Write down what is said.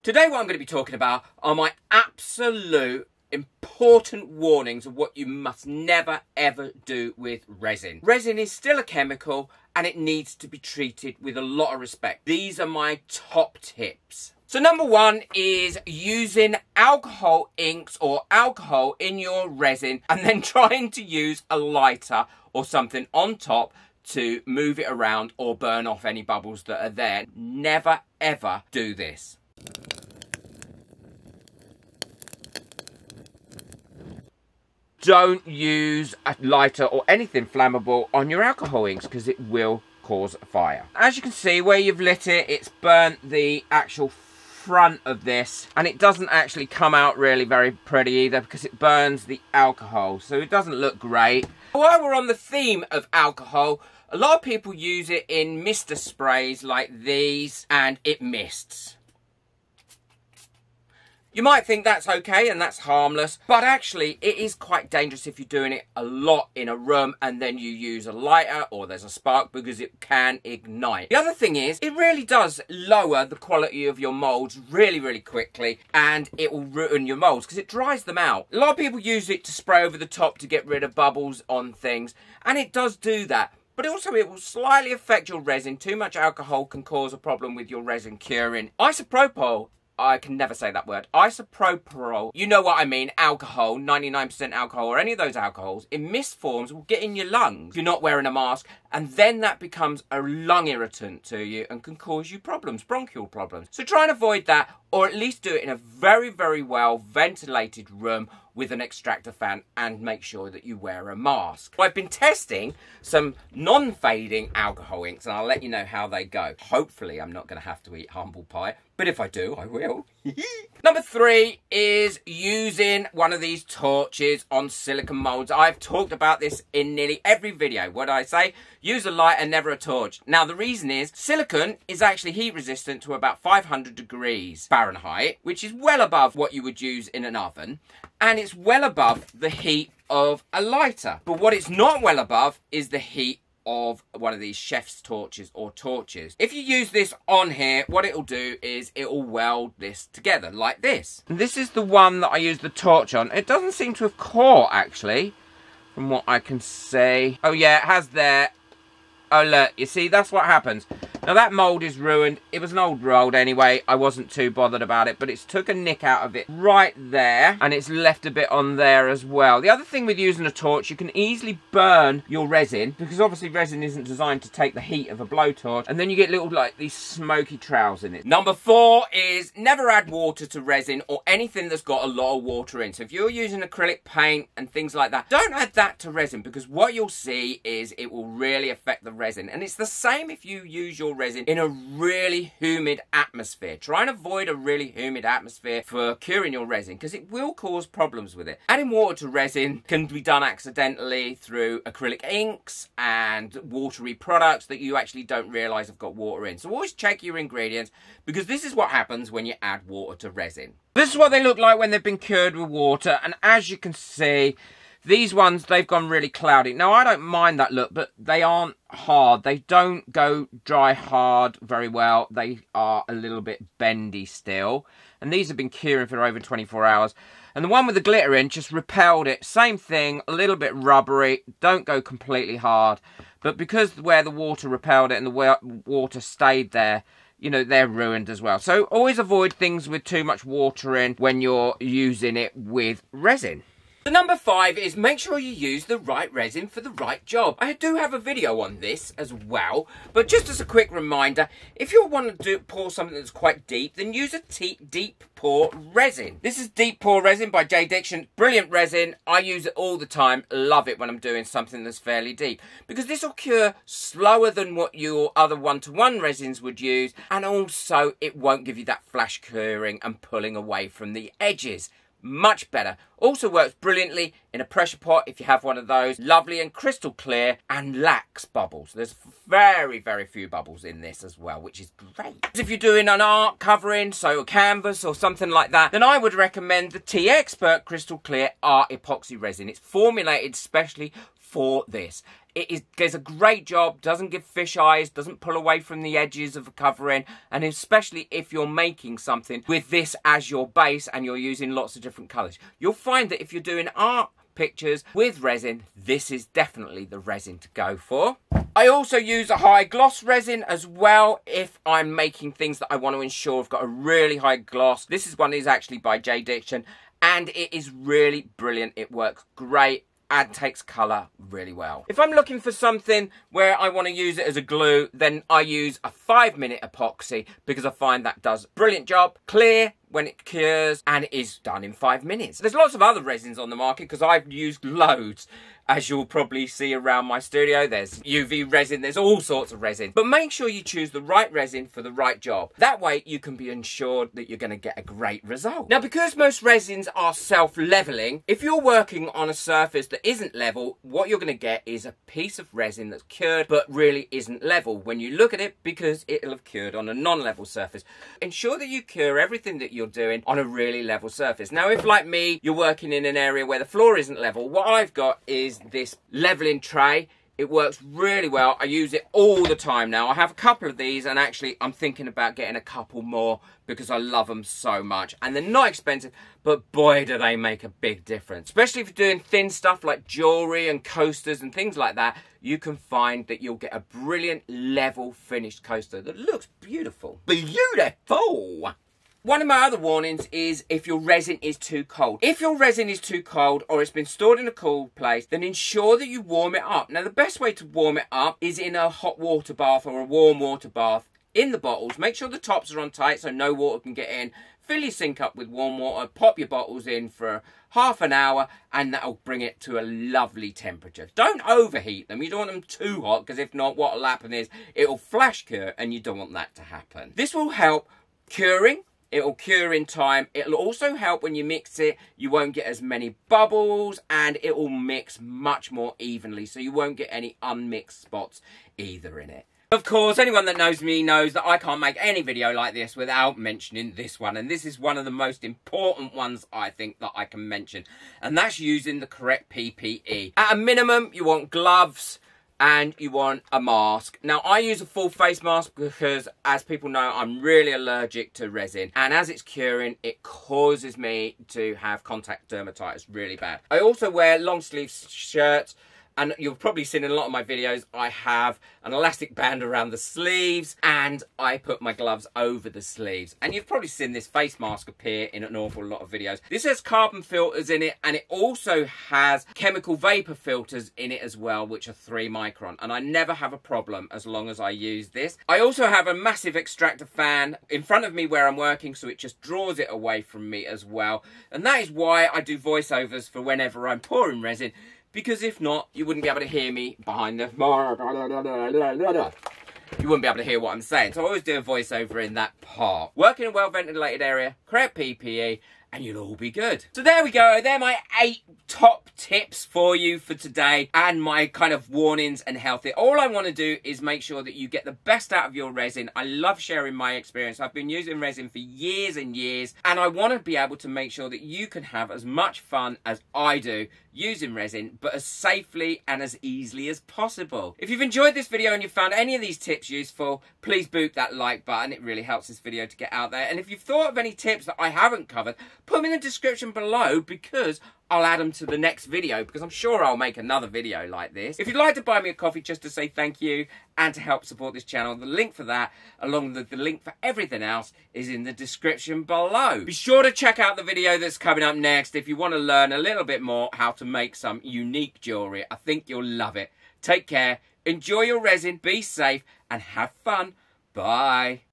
Today what I'm going to be talking about are my absolute important warnings of what you must never ever do with resin. Resin is still a chemical and it needs to be treated with a lot of respect. These are my top tips. So number one is using alcohol inks or alcohol in your resin and then trying to use a lighter or something on top to move it around or burn off any bubbles that are there. Never ever do this. Don't use a lighter or anything flammable on your alcohol inks because it will cause a fire. As you can see where you've lit it, it's burnt the actual front of this, and it doesn't actually come out really very pretty either because it burns the alcohol, so it doesn't look great. While we're on the theme of alcohol, a lot of people use it in mister sprays like these and it mists. You might think that's okay and that's harmless, but actually it is quite dangerous if you're doing it a lot in a room and then you use a lighter or there's a spark because it can ignite. The other thing is, it really does lower the quality of your moulds really quickly, and it will ruin your moulds because it dries them out. A lot of people use it to spray over the top to get rid of bubbles on things, and it does do that. But also it will slightly affect your resin. Too much alcohol can cause a problem with your resin curing. Isopropyl, I can never say that word. Isopropyl, you know what I mean, alcohol, 99% alcohol, or any of those alcohols, in mist forms will get in your lungs if you're not wearing a mask, and then that becomes a lung irritant to you and can cause you problems, bronchial problems. So try and avoid that, or at least do it in a very well ventilated room with an extractor fan, and make sure that you wear a mask. I've been testing some non-fading alcohol inks and I'll let you know how they go. Hopefully I'm not going to have to eat humble pie, but if I do, I will. Number three is using one of these torches on silicone moulds. I've talked about this in nearly every video. What do I say? Use a lighter, never a torch. Now the reason is, silicone is actually heat resistant to about 500 degrees Fahrenheit, which is well above what you would use in an oven, and it's well above the heat of a lighter. But what it's not well above is the heat of one of these chef's torches or torches. If you use this on here, what it'll do is it'll weld this together like this. And this is the one that I use the torch on. It doesn't seem to have caught actually, from what I can see. Oh yeah, it has there. Oh look, you see, that's what happens. Now that mould is ruined. It was an old mould anyway. I wasn't too bothered about it, but it's took a nick out of it right there, and it's left a bit on there as well. The other thing with using a torch, you can easily burn your resin, because obviously resin isn't designed to take the heat of a blowtorch, and then you get little like these smoky trails in it. Number four is never add water to resin or anything that's got a lot of water in. So if you're using acrylic paint and things like that, don't add that to resin, because what you'll see is it will really affect the resin. And it's the same if you use your resin in a really humid atmosphere. Try and avoid a really humid atmosphere for curing your resin, because it will cause problems with it. Adding water to resin can be done accidentally through acrylic inks and watery products that you actually don't realise have got water in. So always check your ingredients, because this is what happens when you add water to resin. This is what they look like when they've been cured with water, and as you can see, these ones, they've gone really cloudy. Now, I don't mind that look, but they aren't hard. They don't go dry hard very well. They are a little bit bendy still. And these have been curing for over 24 hours. And the one with the glitter in just repelled it. Same thing, a little bit rubbery. Don't go completely hard. But because where the water repelled it and the water stayed there, you know, they're ruined as well. So always avoid things with too much water in when you're using it with resin. So number five is make sure you use the right resin for the right job. I do have a video on this as well, but just as a quick reminder, if you want to pour something that's quite deep, then use a deep pour resin. This is deep pour resin by J Diction. Brilliant resin. I use it all the time. Love it when I'm doing something that's fairly deep, because this will cure slower than what your other one-to-one resins would use, and also it won't give you that flash curing and pulling away from the edges. Much better. Also works brilliantly in a pressure pot if you have one of those. Lovely and crystal clear and lacks bubbles. There's very few bubbles in this as well, which is great. If you're doing an art covering, so a canvas or something like that, then I would recommend the T-Expert Crystal Clear Art Epoxy Resin. It's formulated specially for this. It does a great job, doesn't give fish eyes, doesn't pull away from the edges of the covering, and especially if you're making something with this as your base and you're using lots of different colours. You'll find that if you're doing art pictures with resin, this is definitely the resin to go for. I also use a high gloss resin as well if I'm making things that I want to ensure I've got a really high gloss. This is one that is actually by J Diction, and it is really brilliant. It works great and takes colour really well. If I'm looking for something where I want to use it as a glue, then I use a 5-minute epoxy because I find that does a brilliant job. Clear when it cures, and it is done in 5 minutes. There's lots of other resins on the market because I've used loads. As you'll probably see around my studio, there's UV resin, there's all sorts of resin. But make sure you choose the right resin for the right job. That way you can be ensured that you're going to get a great result. Now, because most resins are self-leveling, if you're working on a surface that isn't level, what you're going to get is a piece of resin that's cured but really isn't level when you look at it, because it'll have cured on a non-level surface. Ensure that you cure everything that you're doing on a really level surface. Now, if like me, you're working in an area where the floor isn't level, what I've got is this leveling tray. It works really well. I use it all the time now. I have a couple of these, and actually I'm thinking about getting a couple more because I love them so much. And they're not expensive, but boy, do they make a big difference. Especially if you're doing thin stuff like jewellery and coasters and things like that, you can find that you'll get a brilliant level finished coaster that looks beautiful. Beautiful! One of my other warnings is if your resin is too cold. If your resin is too cold or it's been stored in a cool place, then ensure that you warm it up. Now, the best way to warm it up is in a hot water bath or a warm water bath in the bottles. Make sure the tops are on tight so no water can get in. Fill your sink up with warm water, pop your bottles in for half an hour, and that'll bring it to a lovely temperature. Don't overheat them. You don't want them too hot, because if not, what will happen is it'll flash cure, and you don't want that to happen. This will help curing. It'll cure in time. It'll also help when you mix it. You won't get as many bubbles, and it will mix much more evenly, so you won't get any unmixed spots either in it. Of course, anyone that knows me knows that I can't make any video like this without mentioning this one, and this is one of the most important ones I think that I can mention, and that's using the correct PPE. At a minimum, you want gloves, and you want a mask. Now, I use a full face mask because, as people know, I'm really allergic to resin. And as it's curing, it causes me to have contact dermatitis really bad. I also wear long sleeve shirts. And you've probably seen in a lot of my videos, I have an elastic band around the sleeves, and I put my gloves over the sleeves. And you've probably seen this face mask appear in an awful lot of videos. This has carbon filters in it, and it also has chemical vapor filters in it as well, which are 3 micron. And I never have a problem as long as I use this. I also have a massive extractor fan in front of me where I'm working, so it just draws it away from me as well. And that is why I do voiceovers for whenever I'm pouring resin, because if not, you wouldn't be able to hear me behind the... You wouldn't be able to hear what I'm saying. So I always do a voiceover in that part. Work in a well-ventilated area, correct PPE, and you'll all be good. So there we go. They're my 8 top tips for you for today, and my kind of warnings and health. All I want to do is make sure that you get the best out of your resin. I love sharing my experience. I've been using resin for years and years, and I want to be able to make sure that you can have as much fun as I do using resin, but as safely and as easily as possible. If you've enjoyed this video and you found any of these tips useful, please boot that like button. It really helps this video to get out there. And if you've thought of any tips that I haven't covered, put them in the description below, because I'll add them to the next video, because I'm sure I'll make another video like this. If you'd like to buy me a coffee just to say thank you and to help support this channel, the link for that, along with the link for everything else, is in the description below. Be sure to check out the video that's coming up next if you want to learn a little bit more how to make some unique jewellery. I think you'll love it. Take care, enjoy your resin, be safe, and have fun. Bye.